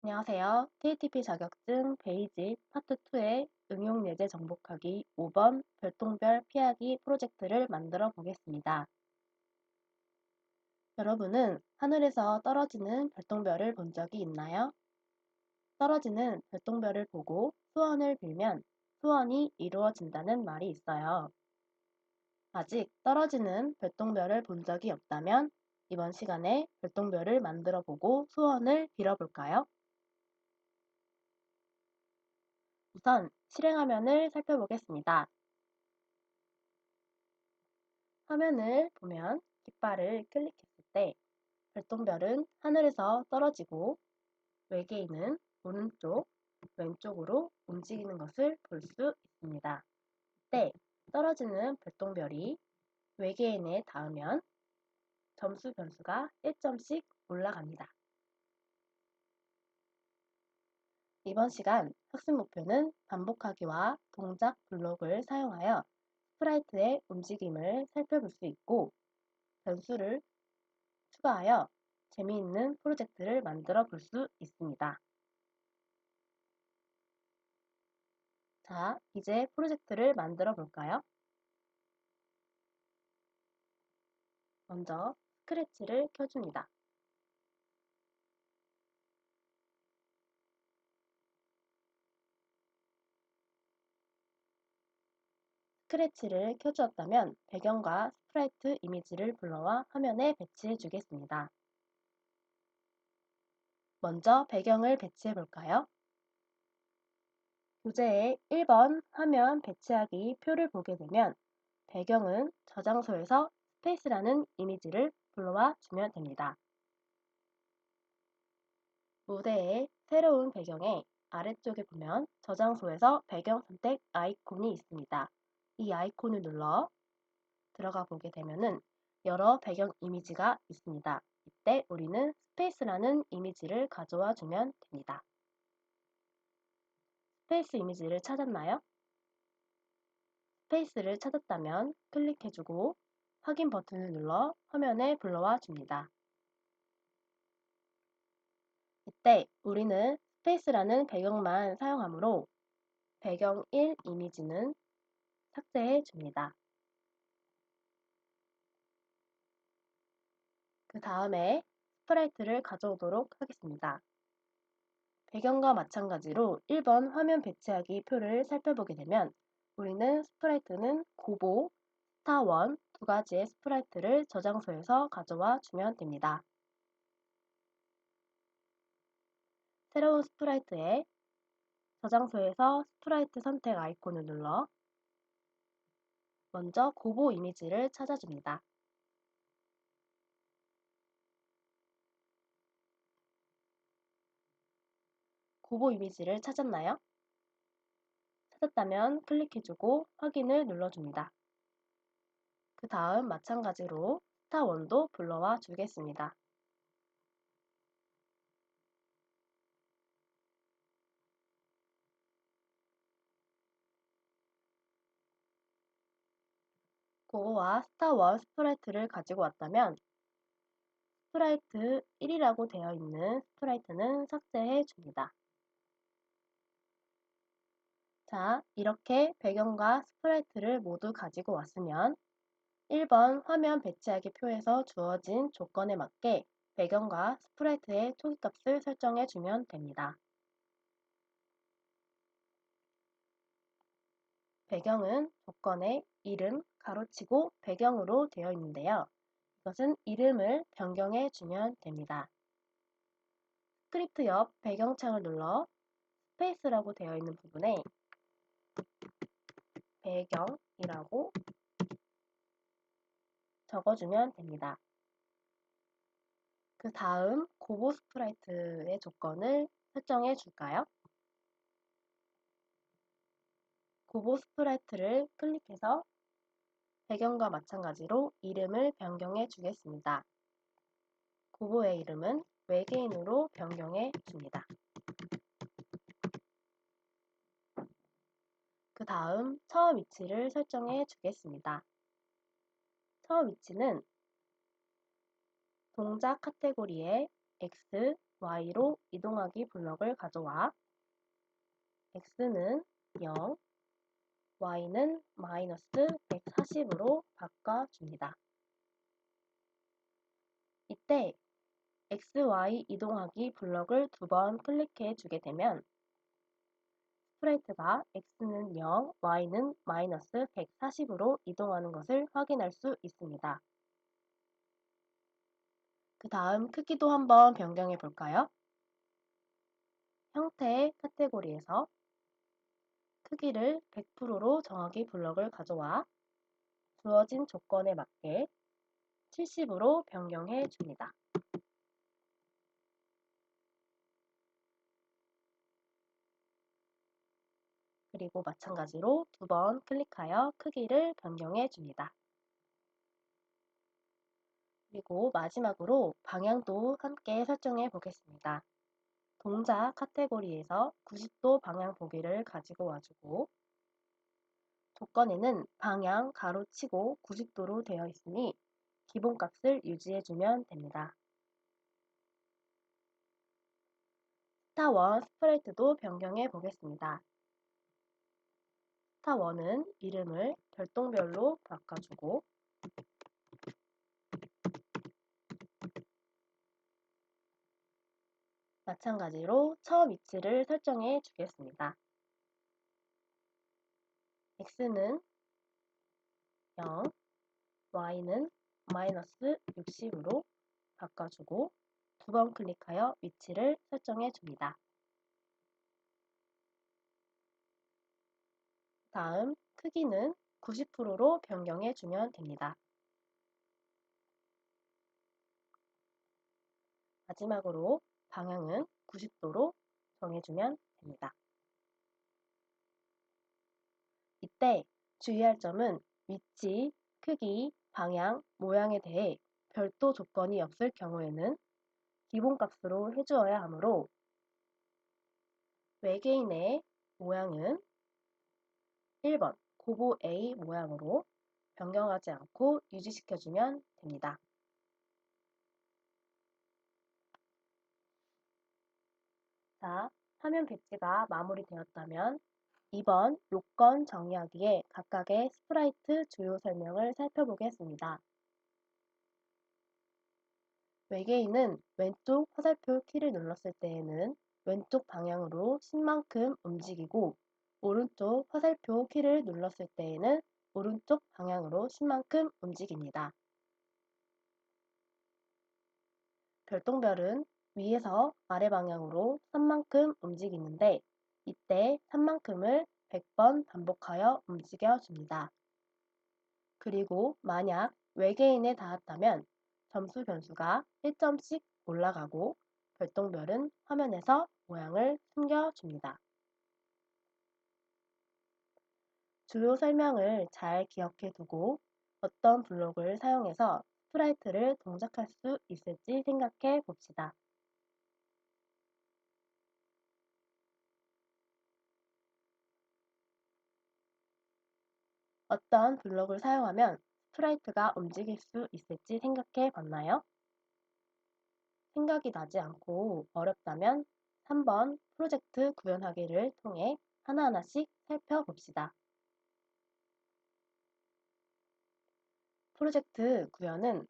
안녕하세요. KTP 자격증 베이직 파트 2의 응용 예제 정복하기 5번 별똥별 피하기 프로젝트를 만들어 보겠습니다. 여러분은 하늘에서 떨어지는 별똥별을 본 적이 있나요? 떨어지는 별똥별을 보고 소원을 빌면 소원이 이루어진다는 말이 있어요. 아직 떨어지는 별똥별을 본 적이 없다면 이번 시간에 별똥별을 만들어 보고 소원을 빌어볼까요? 우선 실행 화면을 살펴보겠습니다. 화면을 보면 깃발을 클릭했을 때 별똥별은 하늘에서 떨어지고 외계인은 오른쪽, 왼쪽으로 움직이는 것을 볼 수 있습니다. 이때 떨어지는 별똥별이 외계인에 닿으면 점수 변수가 1점씩 올라갑니다. 이번 시간 학습 목표는 반복하기와 동작 블록을 사용하여 스프라이트의 움직임을 살펴볼 수 있고 변수를 추가하여 재미있는 프로젝트를 만들어 볼 수 있습니다. 자, 이제 프로젝트를 만들어 볼까요? 먼저 스크래치를 켜줍니다. 스크래치를 켜주었다면 배경과 스프라이트 이미지를 불러와 화면에 배치해 주겠습니다. 먼저 배경을 배치해 볼까요? 교재의 1번 화면 배치하기 표를 보게 되면 배경은 저장소에서 스페이스라는 이미지를 불러와 주면 됩니다. 무대의 새로운 배경에 아래쪽에 보면 저장소에서 배경 선택 아이콘이 있습니다. 이 아이콘을 눌러 들어가 보게 되면은 여러 배경 이미지가 있습니다. 이때 우리는 스페이스라는 이미지를 가져와 주면 됩니다. 스페이스 이미지를 찾았나요? 스페이스를 찾았다면 클릭해주고 확인 버튼을 눌러 화면에 불러와 줍니다. 이때 우리는 스페이스라는 배경만 사용하므로 배경 1 이미지는 삭제해 줍니다. 그 다음에 스프라이트를 가져오도록 하겠습니다. 배경과 마찬가지로 1번 화면 배치하기 표를 살펴보게 되면 우리는 스프라이트는 고보, 스타1 두 가지의 스프라이트를 저장소에서 가져와 주면 됩니다. 새로운 스프라이트에 저장소에서 스프라이트 선택 아이콘을 눌러 먼저 고보 이미지를 찾아줍니다. 고보 이미지를 찾았나요? 찾았다면 클릭해주고 확인을 눌러줍니다. 그 다음 마찬가지로 스타1도 불러와 주겠습니다. 고거와 스타1 스프라이트를 가지고 왔다면 스프라이트 1이라고 되어 있는 스프라이트는 삭제해 줍니다. 자, 이렇게 배경과 스프라이트를 모두 가지고 왔으면 1번 화면 배치하기 표에서 주어진 조건에 맞게 배경과 스프라이트의 초기값을 설정해 주면 됩니다. 배경은 조건에 이름, 가로치고 배경으로 되어 있는데요. 이것은 이름을 변경해 주면 됩니다. 스크립트 옆 배경창을 눌러 스페이스라고 되어 있는 부분에 배경이라고 적어주면 됩니다. 그 다음 고보 스프라이트의 조건을 설정해 줄까요? 고보 스프라이트를 클릭해서 배경과 마찬가지로 이름을 변경해 주겠습니다. 고보의 이름은 외계인으로 변경해 줍니다. 그 다음 처음 위치를 설정해 주겠습니다. 처음 위치는 동작 카테고리에 X, y로 이동하기 블럭을 가져와 x는 0, y는 마이너스 140으로 바꿔줍니다. 이때 x, y 이동하기 블럭을 두 번 클릭해 주게 되면 스프레이트가 x는 0, y는 마이너스 140으로 이동하는 것을 확인할 수 있습니다. 그 다음 크기도 한번 변경해 볼까요? 형태의 카테고리에서 크기를 100%로 정하기 블럭을 가져와 주어진 조건에 맞게 70으로 변경해 줍니다. 그리고 마찬가지로 두 번 클릭하여 크기를 변경해 줍니다. 그리고 마지막으로 방향도 함께 설정해 보겠습니다. 동작 카테고리에서 90도 방향 보기를 가지고 와주고 조건에는 방향 가로치고 90도로 되어 있으니 기본값을 유지해주면 됩니다. 스타1 스프레이트도 변경해 보겠습니다. 스타1은 이름을 별똥별로 바꿔주고 마찬가지로 처음 위치를 설정해 주겠습니다. x는 0, y는 마이너스 60으로 바꿔주고 두 번 클릭하여 위치를 설정해 줍니다. 다음 크기는 90%로 변경해 주면 됩니다. 마지막으로 방향은 90도로 정해주면 됩니다. 이때 주의할 점은 위치, 크기, 방향, 모양에 대해 별도 조건이 없을 경우에는 기본값으로 해주어야 하므로 외계인의 모양은 1번 고보 A 모양으로 변경하지 않고 유지시켜주면 됩니다. 자, 화면 배치가 마무리되었다면 이번 요건 정의하기에 각각의 스프라이트 주요 설명을 살펴보겠습니다. 외계인은 왼쪽 화살표 키를 눌렀을 때에는 왼쪽 방향으로 10만큼 움직이고 오른쪽 화살표 키를 눌렀을 때에는 오른쪽 방향으로 10만큼 움직입니다. 별똥별은 위에서 아래 방향으로 3만큼 움직이는데 이때 3만큼을 100번 반복하여 움직여 줍니다. 그리고 만약 외계인에 닿았다면 점수 변수가 1점씩 올라가고 별똥별은 화면에서 모양을 숨겨줍니다. 주요 설명을 잘 기억해 두고 어떤 블록을 사용해서 스프라이트를 동작할 수 있을지 생각해 봅시다. 어떤 블록을 사용하면 스프라이트가 움직일 수 있을지 생각해 봤나요? 생각이 나지 않고 어렵다면 3번 프로젝트 구현하기를 통해 하나하나씩 살펴봅시다. 프로젝트 구현은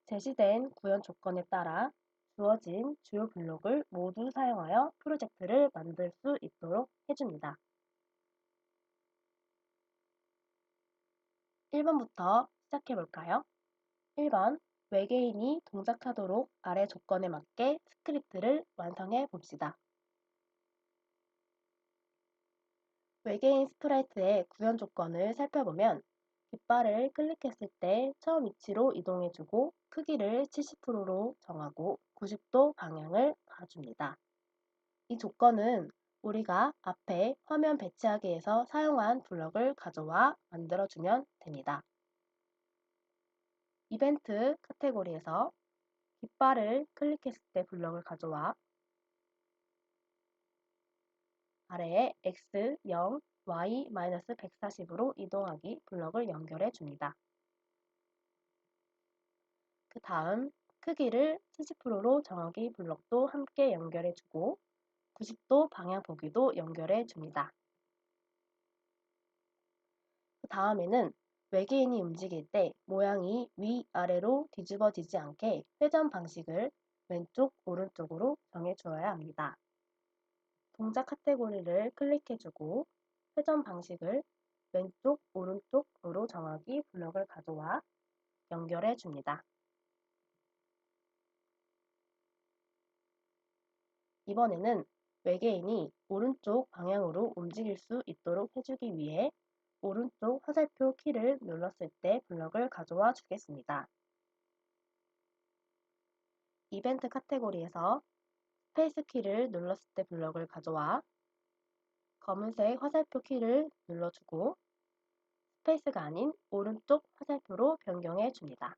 제시된 구현 조건에 따라 주어진 주요 블록을 모두 사용하여 프로젝트를 만들 수 있도록 해줍니다. 1번부터 시작해 볼까요? 1번 외계인이 동작하도록 아래 조건에 맞게 스크립트를 완성해 봅시다. 외계인 스프라이트의 구현 조건을 살펴보면 깃발을 클릭했을 때 처음 위치로 이동해주고 크기를 70%로 정하고 90도 방향을 봐줍니다. 이 조건은 우리가 앞에 화면 배치하기에서 사용한 블럭을 가져와 만들어주면 됩니다. 이벤트 카테고리에서 깃발을 클릭했을 때 블럭을 가져와 아래에 x 0, y 140으로 이동하기 블럭을 연결해 줍니다. 그 다음 크기를 70%로 정하기 블럭도 함께 연결해주고 90도 방향 보기도 연결해줍니다. 그 다음에는 외계인이 움직일 때 모양이 위아래로 뒤집어지지 않게 회전 방식을 왼쪽, 오른쪽으로 정해주어야 합니다. 동작 카테고리를 클릭해주고 회전 방식을 왼쪽, 오른쪽으로 정하기 블럭을 가져와 연결해줍니다. 이번에는 외계인이 오른쪽 방향으로 움직일 수 있도록 해주기 위해 오른쪽 화살표 키를 눌렀을 때 블럭을 가져와 주겠습니다. 이벤트 카테고리에서 스페이스 키를 눌렀을 때 블럭을 가져와 검은색 화살표 키를 눌러주고 스페이스가 아닌 오른쪽 화살표로 변경해 줍니다.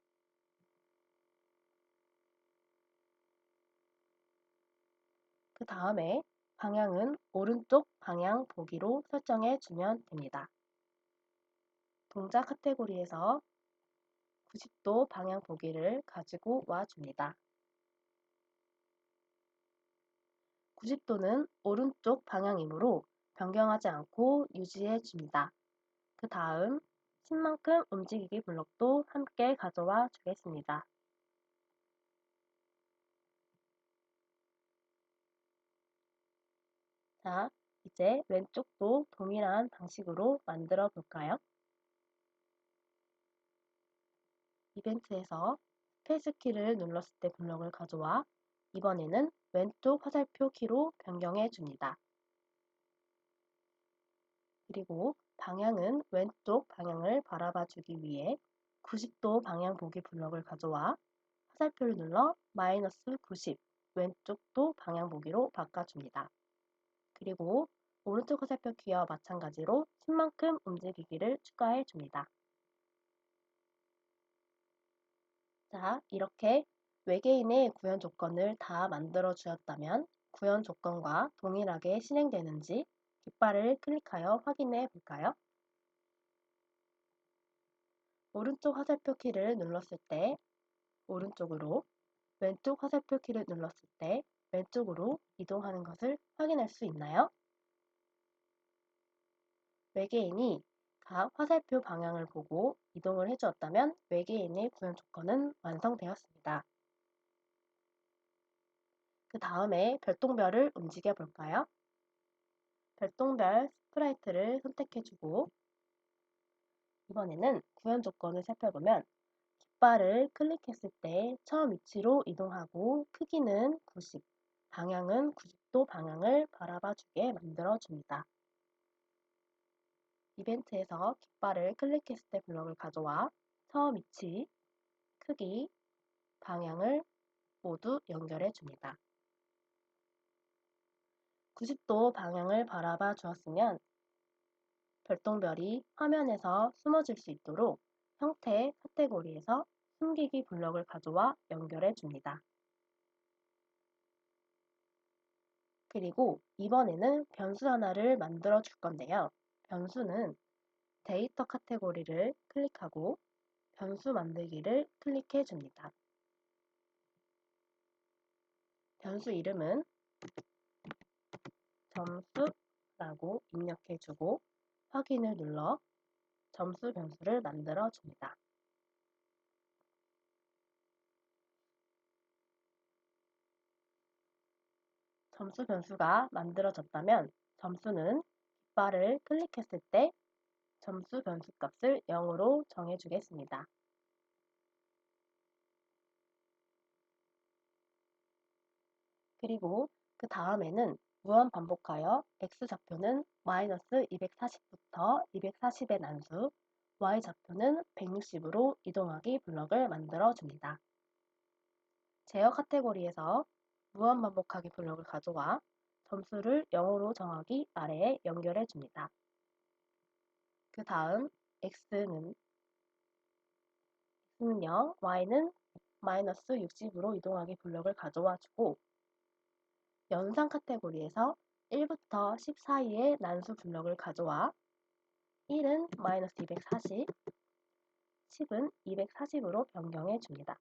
그 다음에 방향은 오른쪽 방향 보기로 설정해 주면 됩니다. 동작 카테고리에서 90도 방향 보기를 가지고 와 줍니다. 90도는 오른쪽 방향이므로 변경하지 않고 유지해 줍니다. 그 다음 10만큼 움직이기 블럭도 함께 가져와 주겠습니다. 자, 이제 왼쪽도 동일한 방식으로 만들어 볼까요? 이벤트에서 스페이스 키를 눌렀을 때 블럭을 가져와 이번에는 왼쪽 화살표 키로 변경해 줍니다. 그리고 방향은 왼쪽 방향을 바라봐 주기 위해 90도 방향 보기 블럭을 가져와 화살표를 눌러 마이너스 90 왼쪽도 방향 보기로 바꿔줍니다. 그리고 오른쪽 화살표 키와 마찬가지로 10만큼 움직이기를 추가해 줍니다. 자, 이렇게 외계인의 구현 조건을 다 만들어 주었다면 구현 조건과 동일하게 실행되는지 깃발을 클릭하여 확인해 볼까요? 오른쪽 화살표 키를 눌렀을 때 오른쪽으로, 왼쪽 화살표 키를 눌렀을 때 왼쪽으로 이동하는 것을 확인할 수 있나요? 외계인이 각 화살표 방향을 보고 이동을 해주었다면 외계인의 구현 조건은 완성되었습니다. 그 다음에 별똥별을 움직여 볼까요? 별똥별 스프라이트를 선택해주고 이번에는 구현 조건을 살펴보면 깃발을 클릭했을 때 처음 위치로 이동하고 크기는 90, 방향은 90도 방향을 바라봐 주게 만들어 줍니다. 이벤트에서 깃발을 클릭했을 때 블럭을 가져와 처음 위치, 크기, 방향을 모두 연결해 줍니다. 90도 방향을 바라봐 주었으면 별똥별이 화면에서 숨어질 수 있도록 형태 카테고리에서 숨기기 블럭을 가져와 연결해 줍니다. 그리고 이번에는 변수 하나를 만들어 줄 건데요. 변수는 데이터 카테고리를 클릭하고 변수 만들기를 클릭해 줍니다. 변수 이름은 점수라고 입력해 주고 확인을 눌러 점수 변수를 만들어 줍니다. 점수 변수가 만들어졌다면 점수는 깃발을 클릭했을 때 점수 변수 값을 0으로 정해주겠습니다. 그리고 그 다음에는 무한 반복하여 x좌표는 마이너스 240부터 240의 난수, y좌표는 160으로 이동하기 블럭을 만들어 줍니다. 제어 카테고리에서 무한 반복하기 블럭을 가져와 점수를 0으로 정하기 아래에 연결해 줍니다. 그 다음 x는 0, y는 마이너스 60으로 이동하기 블럭을 가져와 주고 연산 카테고리에서 1부터 10 사이의 난수 블럭을 가져와 1은 마이너스 240, 10은 240으로 변경해 줍니다.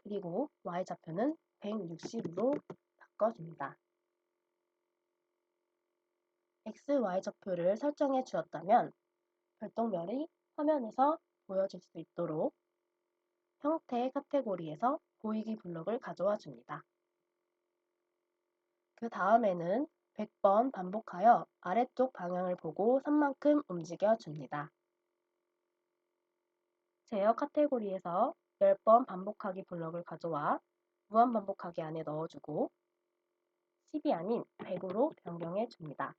그리고 y좌표는 160으로 바꿔줍니다. x, y좌표를 설정해 주었다면 별똥별이 화면에서 보여질 수 있도록 형태 카테고리에서 보이기 블록을 가져와 줍니다. 그 다음에는 100번 반복하여 아래쪽 방향을 보고 선만큼 움직여 줍니다. 제어 카테고리에서 10번 반복하기 블록을 가져와 무한 반복하기 안에 넣어주고 10이 아닌 100으로 변경해 줍니다.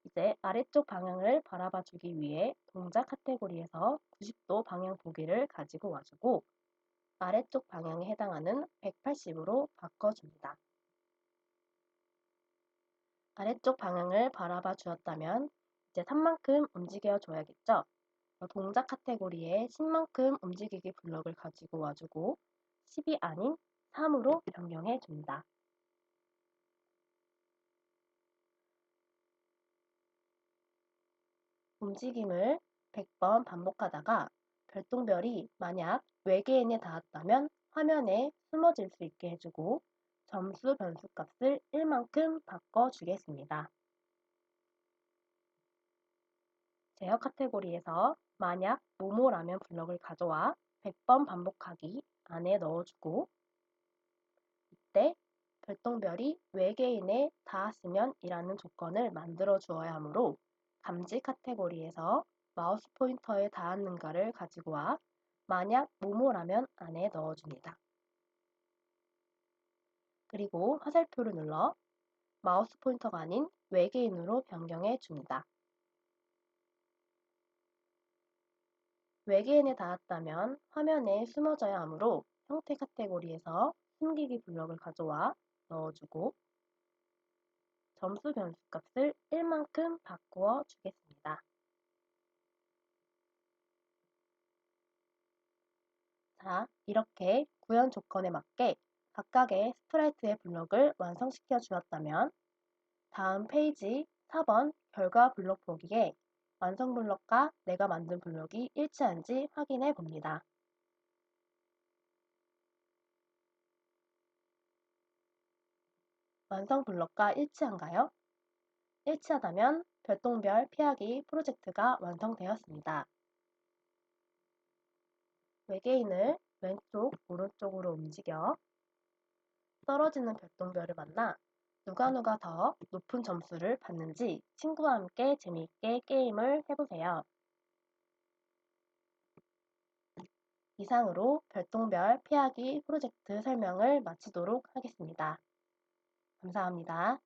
이제 아래쪽 방향을 바라봐 주기 위해 동작 카테고리에서 90도 방향 보기를 가지고 와주고 아래쪽 방향에 해당하는 180으로 바꿔줍니다. 아래쪽 방향을 바라봐 주었다면 이제 3만큼 움직여 줘야겠죠? 동작 카테고리에 10만큼 움직이기 블록을 가지고 와주고 10이 아닌 3으로 변경해 줍니다. 움직임을 100번 반복하다가 별똥별이 만약 외계인에 닿았다면 화면에 숨어질 수 있게 해주고 점수 변수 값을 1만큼 바꿔주겠습니다. 제어 카테고리에서 만약 모모라면 블럭을 가져와 100번 반복하기 안에 넣어주고 이때 별똥별이 외계인에 닿았으면 이라는 조건을 만들어 주어야 하므로 감지 카테고리에서 마우스 포인터에 닿았는가를 가지고 와 만약 모모라면 안에 넣어줍니다. 그리고 화살표를 눌러 마우스 포인터가 아닌 외계인으로 변경해 줍니다. 외계인에 닿았다면 화면에 숨어져야 하므로 형태 카테고리에서 숨기기 블럭을 가져와 넣어주고 점수 변수 값을 1만큼 바꾸어 주겠습니다. 자, 이렇게 구현 조건에 맞게 각각의 스프라이트의 블록을 완성시켜 주었다면 다음 페이지 4번 결과 블록 보기에 완성 블록과 내가 만든 블록이 일치한지 확인해 봅니다. 완성 블록과 일치한가요? 일치하다면 별똥별 피하기 프로젝트가 완성되었습니다. 외계인을 왼쪽, 오른쪽으로 움직여 떨어지는 별똥별을 만나 누가 더 높은 점수를 받는지 친구와 함께 재미있게 게임을 해보세요. 이상으로 별똥별 피하기 프로젝트 설명을 마치도록 하겠습니다. 감사합니다.